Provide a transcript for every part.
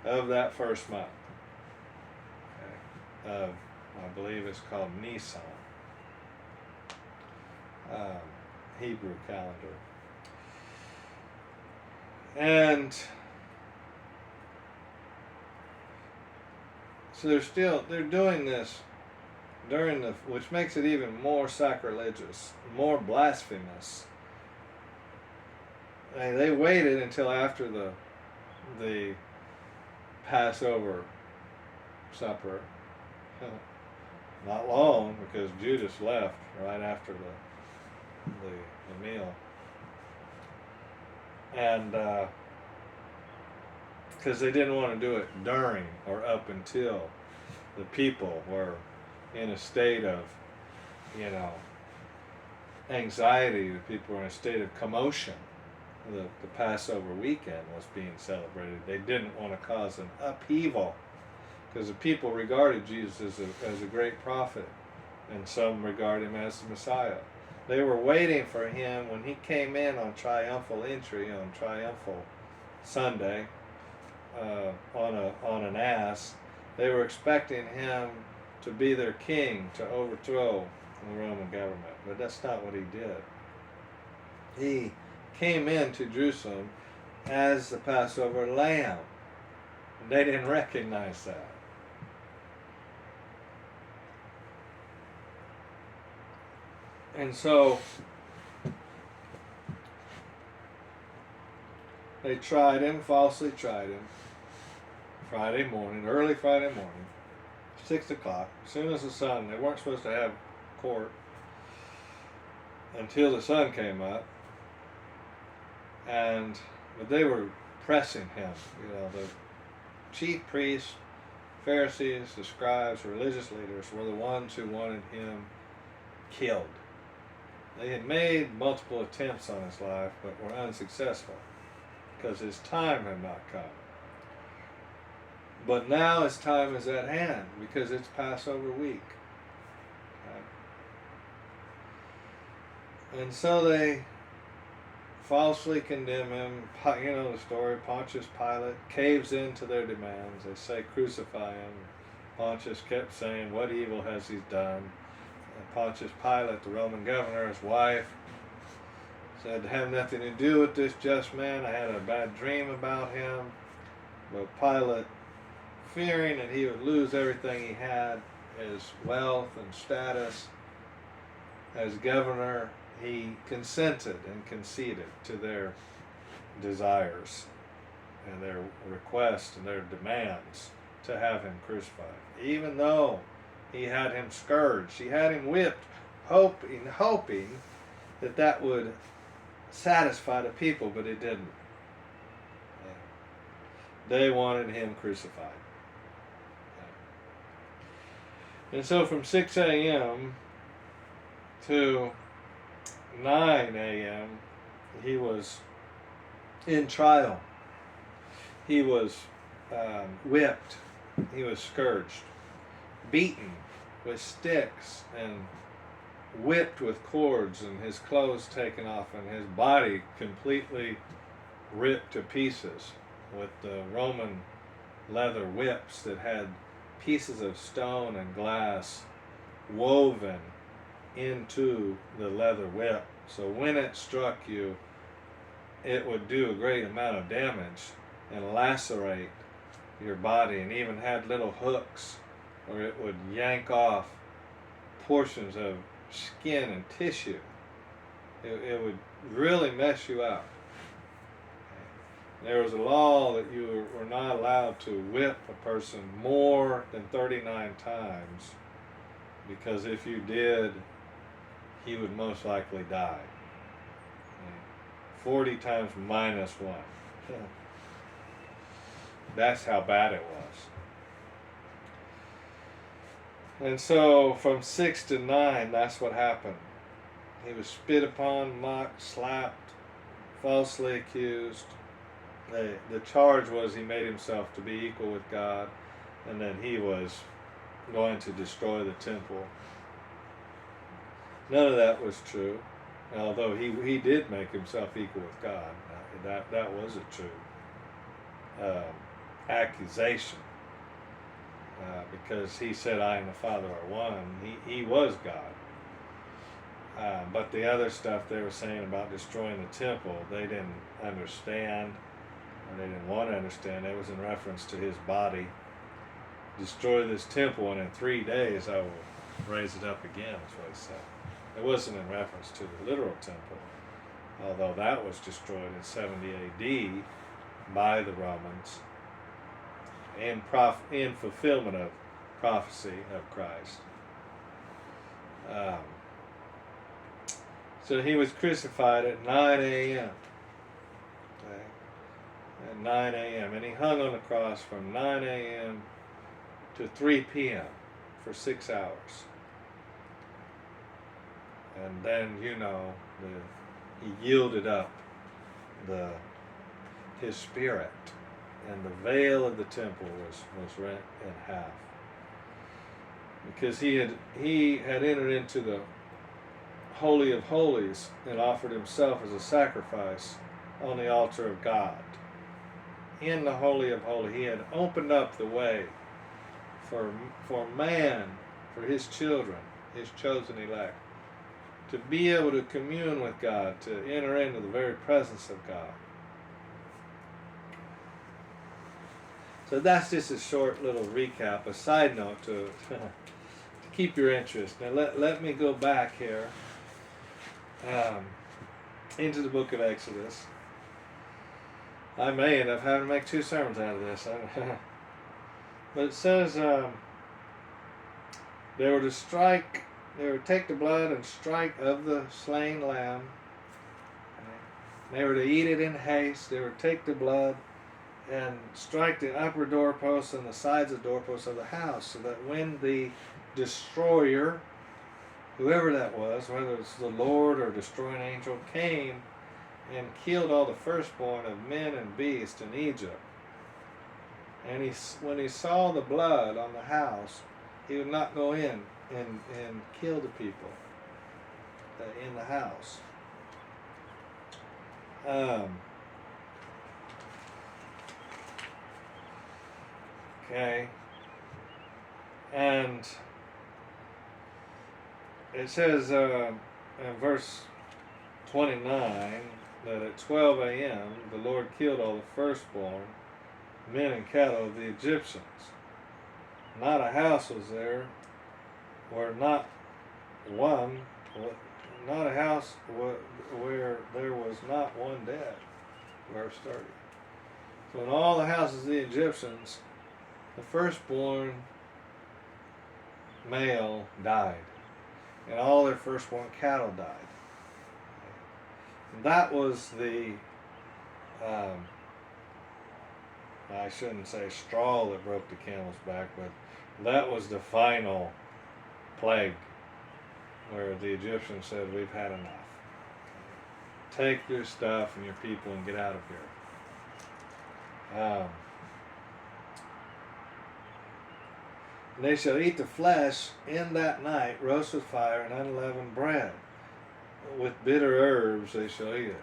of that first month. Okay. Of, I believe it's called Nisan, um, Hebrew calendar. And so they're doing this during which makes it even more sacrilegious, more blasphemous. And they waited until after the Passover supper. Not long, because Judas left right after the meal. And because they didn't want to do it during or up until the people were in a state of, anxiety. The people were in a state of commotion. The Passover weekend was being celebrated. They didn't want to cause an upheaval, because the people regarded Jesus as a great prophet, and some regard him as the Messiah. They were waiting for him when he came in on triumphal entry on triumphal Sunday, on an ass. They were expecting him to be their king, to overthrow the Roman government. But that's not what he did. He came into Jerusalem as the Passover lamb. And they didn't recognize that. And so they falsely tried him, Friday morning, early Friday morning, 6 o'clock, as soon as the sun, they weren't supposed to have court until the sun came up, but they were pressing him. The chief priests, Pharisees, the scribes, religious leaders were the ones who wanted him killed. They had made multiple attempts on his life, but were unsuccessful because his time had not come. But now his time is at hand, because it's Passover week. Okay. And so they falsely condemn him. The story. Pontius Pilate caves into their demands. They say, crucify him. Pontius kept saying, what evil has he done? Pontius Pilate, the Roman governor, his wife, said to have nothing to do with this just man. I had a bad dream about him. But Pilate, fearing that he would lose everything he had, his wealth and status as governor, he consented and conceded to their desires and their requests and their demands to have him crucified. Even though he had him scourged, he had him whipped, hoping that would satisfy the people, but it didn't. They wanted him crucified. And so from 6 a.m. to 9 a.m., he was in trial. He was whipped. He was scourged, beaten with sticks, and whipped with cords, and his clothes taken off, and his body completely ripped to pieces with the Roman leather whips that had pieces of stone and glass woven into the leather whip. So when it struck you, it would do a great amount of damage and lacerate your body, and even had little hooks where it would yank off portions of skin and tissue. It would really mess you up. There was a law that you were not allowed to whip a person more than 39 times, because if you did, he would most likely die. 40 times minus 1. That's how bad it was. And so from 6 to 9, that's what happened. He was spit upon, mocked, slapped, falsely accused. The charge was he made himself to be equal with God, and that he was going to destroy the temple. None of that was true, although he did make himself equal with God. That wasn't true. accusation because he said, I and the Father are one. He was God. But the other stuff they were saying about destroying the temple, they didn't understand, or they didn't want to understand. It was in reference to his body. Destroy this temple, and in 3 days I will raise it up again, is what he said. It wasn't in reference to the literal temple, although that was destroyed in 70 AD by the Romans in fulfillment of prophecy of Christ. So he was crucified at 9 a.m. Okay? At 9 a.m. And he hung on the cross from 9 a.m. to 3 p.m. for 6 hours. And then, he yielded up his spirit, and the veil of the temple was rent in half. Because he had entered into the Holy of Holies and offered himself as a sacrifice on the altar of God. In the Holy of Holies, he had opened up the way for man, for his children, his chosen elect, to be able to commune with God, to enter into the very presence of God. So that's just a short little recap, a side note to keep your interest. Now let me go back here into the book of Exodus. I may end up having to make 2 sermons out of this. But it says they were to take the blood and strike of the slain lamb. They were to eat it in haste. They were to take the blood and strike the upper doorposts and the sides of the doorposts of the house, so that when the destroyer, whoever that was, whether it's the Lord or destroying angel, came and killed all the firstborn of men and beasts in Egypt, and when he saw the blood on the house, he would not go in and kill the people in the house. Okay, and it says in verse 29 that at 12 a.m. the Lord killed all the firstborn, men and cattle of the Egyptians. Not a house was there, where not a house where there was not one dead. Verse 30. So in all the houses of the Egyptians, the firstborn male died, and all their firstborn cattle died. And that was the, I shouldn't say straw that broke the camel's back, but that was the final plague where the Egyptians said, we've had enough. Take your stuff and your people and get out of here. They shall eat the flesh in that night, roast with fire and unleavened bread. With bitter herbs they shall eat it.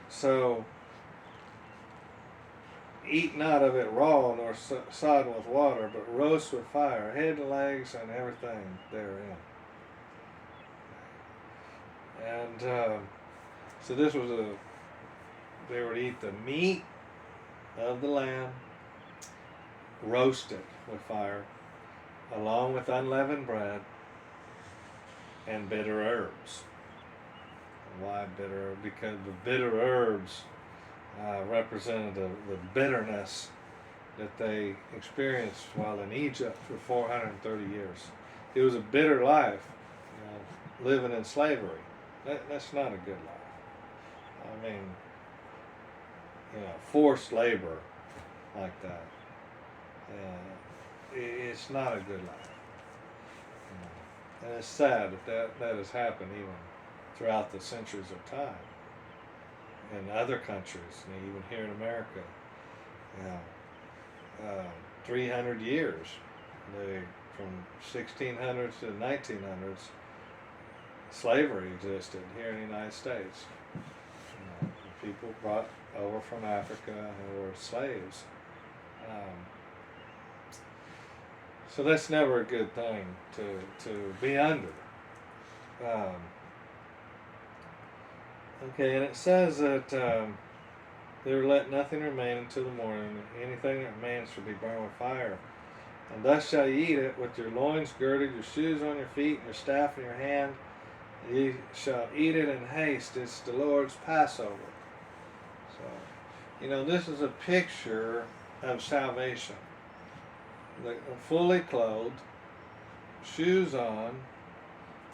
So, eat not of it raw, nor sodden with water, but roast with fire, head and legs and everything therein. And so this was they were to eat the meat of the lamb, roasted with fire, along with unleavened bread and bitter herbs. Why bitter? Because the bitter herbs represented the bitterness that they experienced while in Egypt for 430 years. It was a bitter life, living in slavery. That's not a good life. I mean, forced labor like that. It's not a good life. And it's sad that has happened even throughout the centuries of time. In other countries, even here in America, 300 years, from 1600s to the 1900s, slavery existed here in the United States. people brought over from Africa who were slaves. Um, so that's never a good thing to be under. Um, okay, and it says that they were let nothing remain until the morning. Anything that remains shall be burned with fire. And thus shall ye eat it, with your loins girded, your shoes on your feet, and your staff in your hand. Ye shall eat it in haste. It's the Lord's Passover. So, this is a picture of salvation. Fully clothed, shoes on,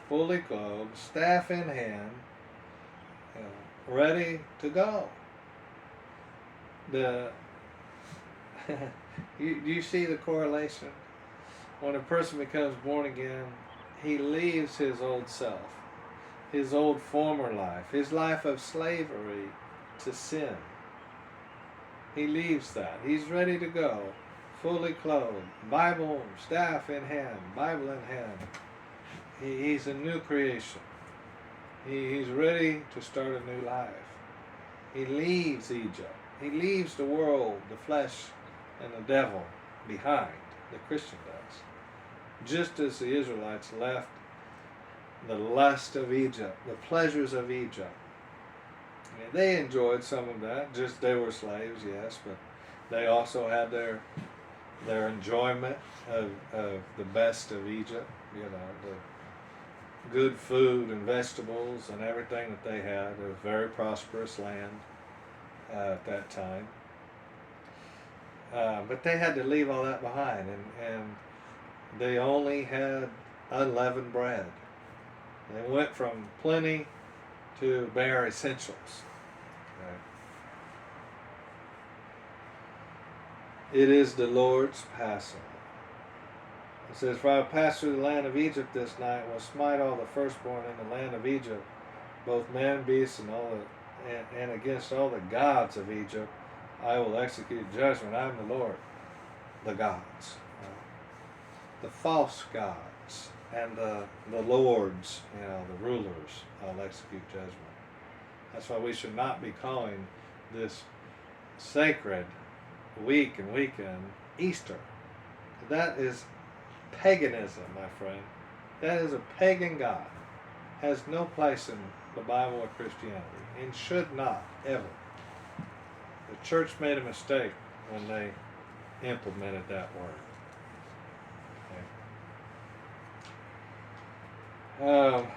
fully clothed, staff in hand, ready to go. You see the correlation? When a person becomes born again, he leaves his old self, his old former life, his life of slavery to sin. He leaves that. He's ready to go, fully clothed, Bible, staff in hand, Bible in hand. He's a new creation. He's ready to start a new life. He leaves Egypt. He leaves the world, the flesh, and the devil behind. The Christian does. Just as the Israelites left the lust of Egypt, the pleasures of Egypt. They enjoyed some of that. Just they were slaves, yes, but they also had their enjoyment of the best of Egypt. The good food and vegetables and everything that they had. It was a very prosperous land at that time. But they had to leave all that behind, and they only had unleavened bread. They went from plenty to bare essentials. Okay. It is the Lord's Passover. It says, "For I will pass through the land of Egypt this night, and will smite all the firstborn in the land of Egypt, both man, beast, and against all the gods of Egypt I will execute judgment. I am the Lord." The gods, the false gods, and the lords, the rulers, I'll execute judgment. That's why we should not be calling this sacred week and weekend Easter. That is paganism, my friend. That is a pagan god. Has no place in the Bible or Christianity, and should not ever. The church made a mistake when they implemented that word. Okay.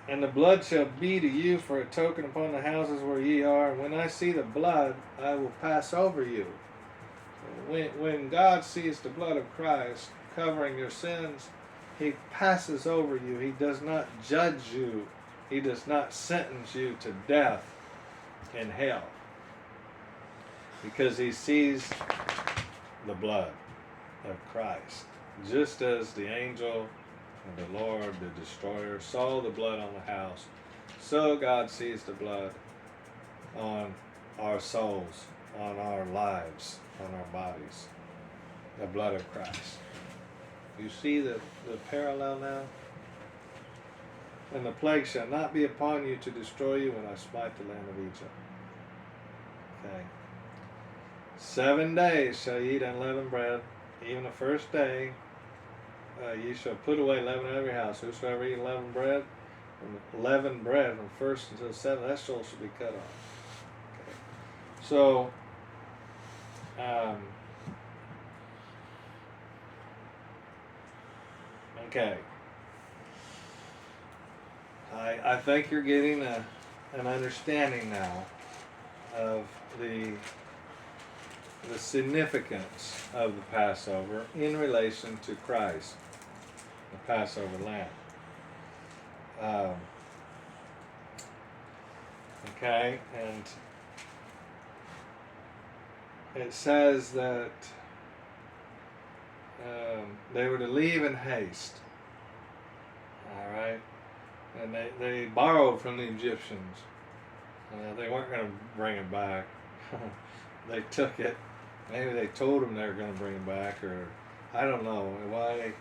And the blood shall be to you for a token upon the houses where ye are. And when I see the blood, I will pass over you. When God sees the blood of Christ covering your sins, He passes over you. He does not judge you. He does not sentence you to death in hell. Because He sees the blood of Christ. Just as the angel and the Lord, the destroyer, saw the blood on the house, so God sees the blood on our souls, on our lives, on our bodies. The blood of Christ. You see the parallel now? "And the plague shall not be upon you to destroy you when I smite the land of Egypt." Okay. 7 days shall ye eat unleavened bread, even the first day. Ye shall put away leaven out of your house. Whosoever eat leavened bread from first until 7, that soul should be cut off. Okay. So, okay. I think you're getting an understanding now of the significance of the Passover in relation to Christ, the Passover lamb. Okay, and it says that they were to leave in haste. All right, and they borrowed from the Egyptians. They weren't going to bring it back. They took it. Maybe they told them they were going to bring it back, or I don't know why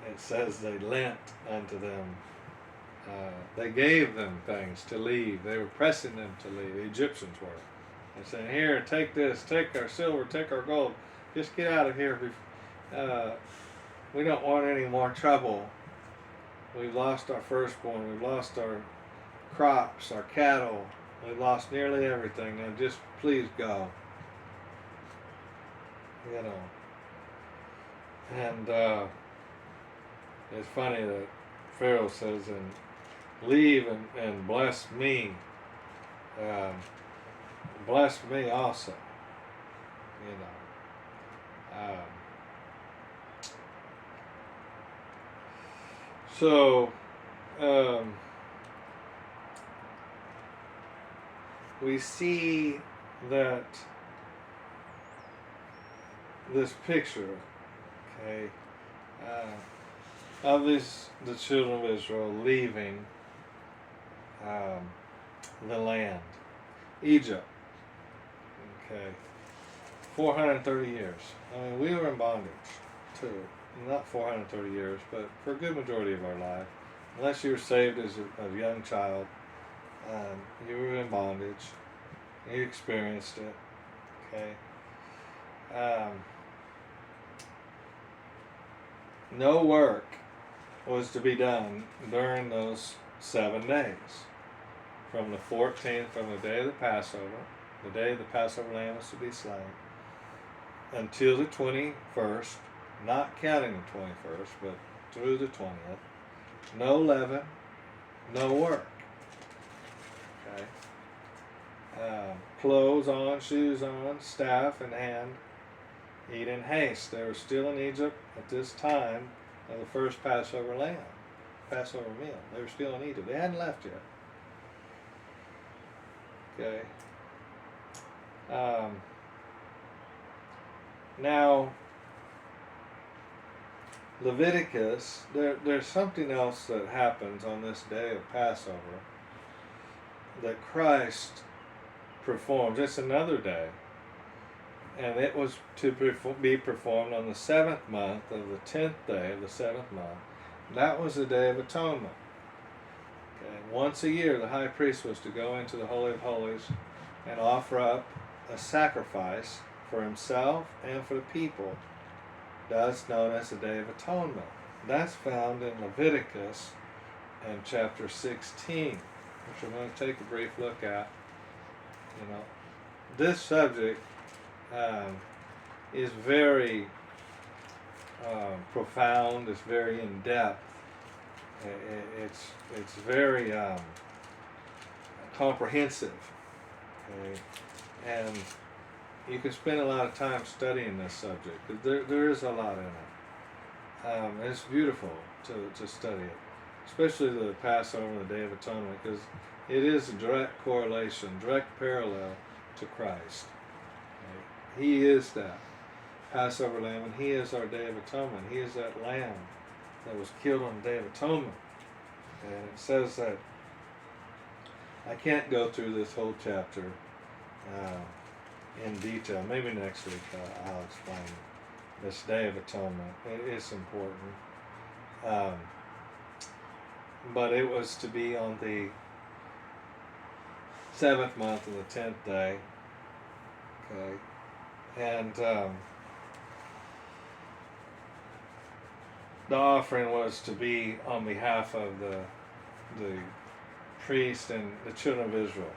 it says they lent unto them They gave them things to leave. They were pressing them to leave. The Egyptians were. They said, "Here, take this, take our silver, take our gold. Just get out of here. We don't want any more trouble. We've lost our firstborn. We've lost our crops, our cattle. We've lost nearly everything. Now just please go." You know. And it's funny that Pharaoh says, "And leave and bless me. Bless me also." You know. So we see that this picture, okay, of the children of Israel leaving the land, Egypt, okay, 430 years. I mean, we were in bondage too. Not 430 years, but for a good majority of our life. Unless you were saved as a young child, you were in bondage. You experienced it, okay. No work was to be done during those 7 days. From the 14th, from the day of the Passover, the day the Passover lamb was to be slain, until the 21st, not counting the 21st, but through the 20th, no leaven, no work. Okay. Clothes on, shoes on, staff in hand, eat in haste. They were still in Egypt at this time of the first Passover meal. They were still in Egypt. They hadn't left yet. Okay. Now, Leviticus, there's something else that happens on this day of Passover that Christ performs. It's another day, and it was to be performed on the 7th month of the 10th day of the 7th month. That was the Day of Atonement. Okay. Once a year, the high priest was to go into the Holy of Holies and offer up a sacrifice for himself and for the people. That's known as the Day of Atonement. That's found in Leviticus in chapter 16, which we're going to take a brief look at. You know, this subject is very profound. It's very in depth. It's very comprehensive. Okay? And you can spend a lot of time studying this subject, because there is a lot in it. It's beautiful to study it, especially the Passover and the Day of Atonement, because it is a direct correlation, direct parallel to Christ. Okay? He is that Passover lamb, and He is our Day of Atonement. He is that lamb that was killed on the Day of Atonement. And it says that, I can't go through this whole chapter in detail. Maybe next week I'll explain this Day of Atonement. It's important. But it was to be on the 7th month of the 10th day. Okay. And the offering was to be on behalf of the priest and the children of Israel.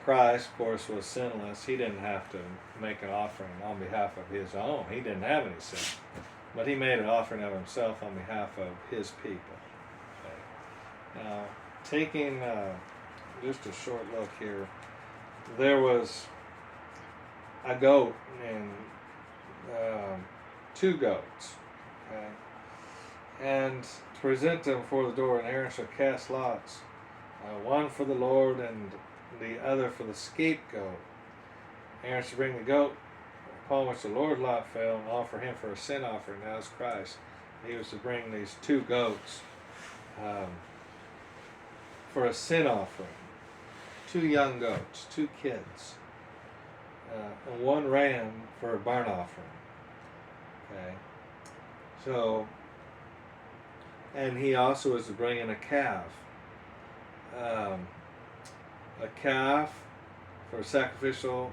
Christ, of course, was sinless. He didn't have to make an offering on behalf of His own. He didn't have any sin. But He made an offering of Himself on behalf of His people. Okay. Now, taking just a short look here, there was a goat and 2 goats. Okay. And to present them before the door, and Aaron shall cast lots, one for the Lord and the other for the scapegoat. Aaron shall bring the goat upon which the Lord's lot fell and offer him for a sin offering. Now is Christ. He was to bring these 2 goats for a sin offering. 2 young goats, 2 kids, and 1 ram for a burnt offering. Okay. So, and he also is to bring in a calf a calf for a sacrificial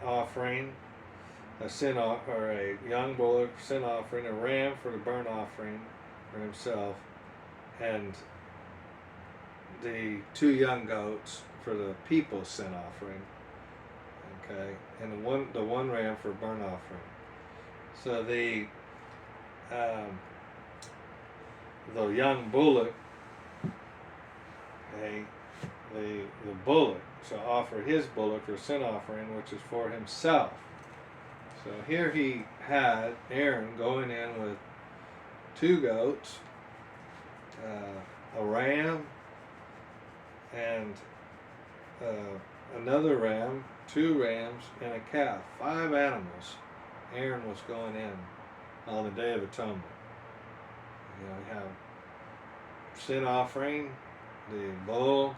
offering, or a young bullock for sin offering, a ram for the burnt offering for himself, and the 2 young goats for the people's sin offering. Okay, and the one ram for burnt offering. So the young bullock, okay, the bullock shall offer his bullock for sin offering, which is for himself. So here he had Aaron going in with 2 goats, a ram, and another ram, 2 rams, and a calf. 5 animals. Aaron was going in on the Day of Atonement. You know, we have sin offering, the bull,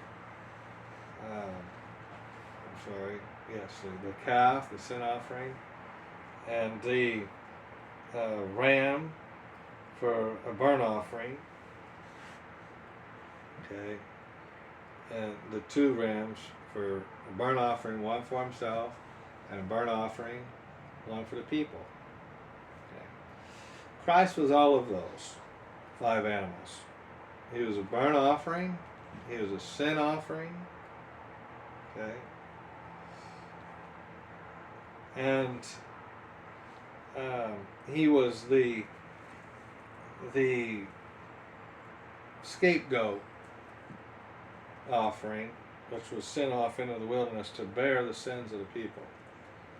the calf, the sin offering, and the ram for a burnt offering. Okay, and the 2 rams for a burnt offering, one for himself, and a burnt offering, one for the people. Okay. Christ was all of those 5 animals. He was a burnt offering. He was a sin offering. Okay. And he was the scapegoat offering, which was sent off into the wilderness to bear the sins of the people.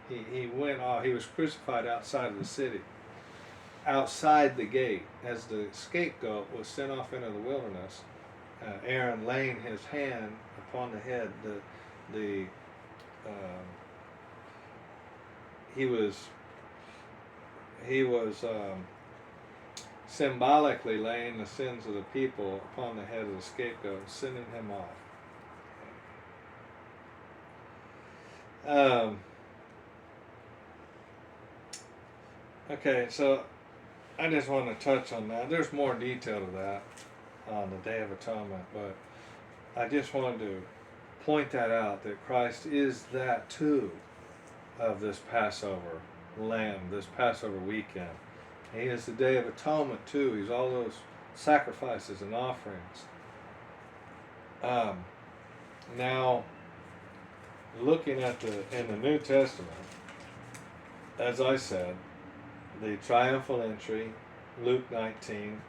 He went off. He was crucified outside of the city, outside the gate, as the scapegoat was sent off into the wilderness. Aaron laying his hand upon the head. He was symbolically laying the sins of the people upon the head of the scapegoat, sending him off. Okay, so I just want to touch on that. There's more detail to that on the Day of Atonement, but I just wanted to point that out, that Christ is that too of this Passover lamb, this Passover weekend. He is the Day of Atonement too. He's all those sacrifices and offerings. Now, looking at in the New Testament, as I said, the triumphal entry, Luke 19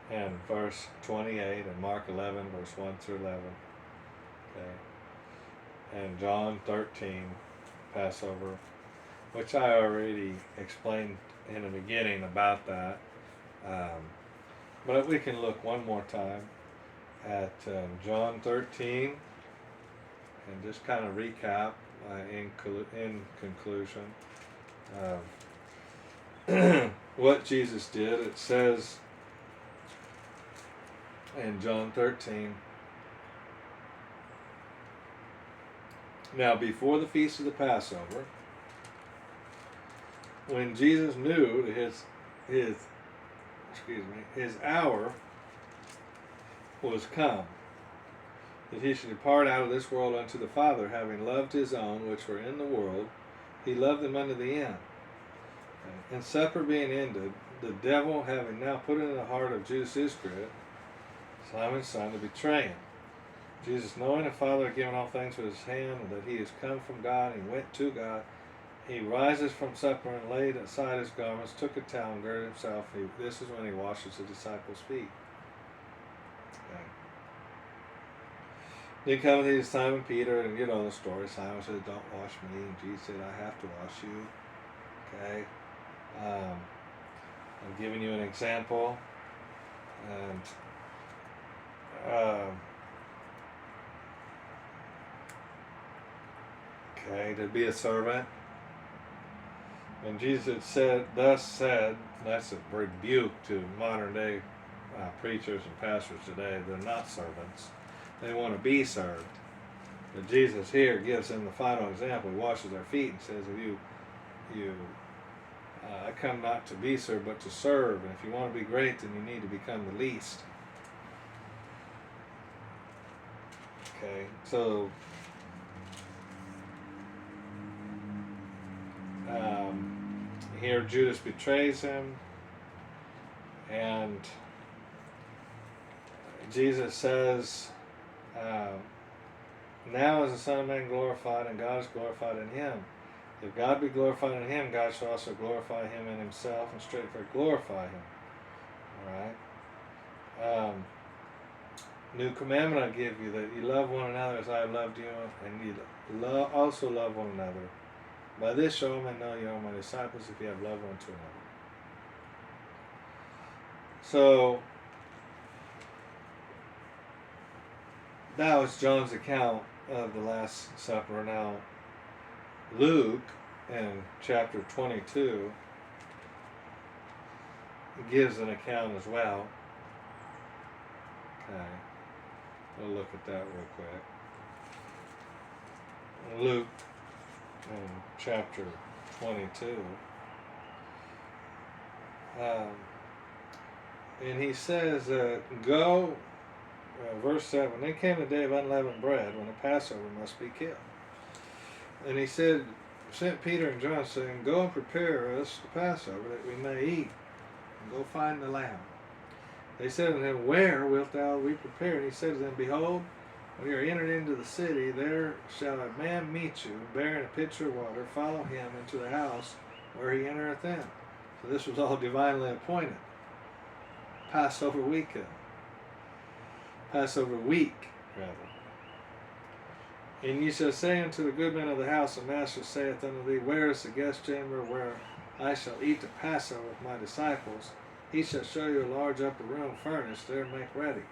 and verse 28, and Mark 11 verse 1 through 11, okay, and John 13, Passover, which I already explained in the beginning about that, but we can look one more time at John 13 and just kind of recap in conclusion what Jesus did. It says in John 13, now before the feast of the Passover, when Jesus knew that his hour was come, that he should depart out of this world unto the Father, having loved his own which were in the world, he loved them unto the end. And supper being ended, the devil having now put into the heart of Judas Iscariot, Simon's son, to betray him. Jesus, knowing the Father had given all things with his hand, and that he is come from God, and he went to God, he rises from supper and laid aside his garments, took a towel and girded himself. This is when he washes the disciples' feet. Okay. Then comes to Simon Peter, and you know the story. Simon said, "Don't wash me," and Jesus said, "I have to wash you." Okay. I'm giving you an example, and okay, to be a servant. And Jesus had said, that's a rebuke to modern day preachers and pastors today. They're not servants. They want to be served. But Jesus here gives them the final example. He washes their feet and says, I come not to be served, but to serve. And if you want to be great, then you need to become the least. Okay, so here Judas betrays him, and Jesus says, now is the Son of Man glorified, and God is glorified in him. If God be glorified in him, God shall also glorify him in himself, and straightway glorify him. Alright? New commandment I give you, that you love one another as I have loved you, and you also love one another. By this shall all men know you are my disciples, if you have love one to another. So, that was John's account of the Last Supper. Now, Luke, in chapter 22, gives an account as well. Okay, we'll look at that real quick. Luke, in chapter 22, and he says, go, verse 7, then came the day of unleavened bread, when the Passover must be kept. And he said, sent Peter and John, saying, go and prepare us the Passover, that we may eat, and go find the lamb. They said unto him, where wilt thou we prepare? And he said to them, behold, when you are entered into the city, there shall a man meet you, bearing a pitcher of water. Follow him into the house where he entereth in. So this was all divinely appointed. Passover weekend. Passover week, rather. And ye shall say unto the good men of the house, the master saith unto thee, where is the guest chamber where I shall eat the Passover with my disciples? He shall show you a large upper room furnished, there make ready.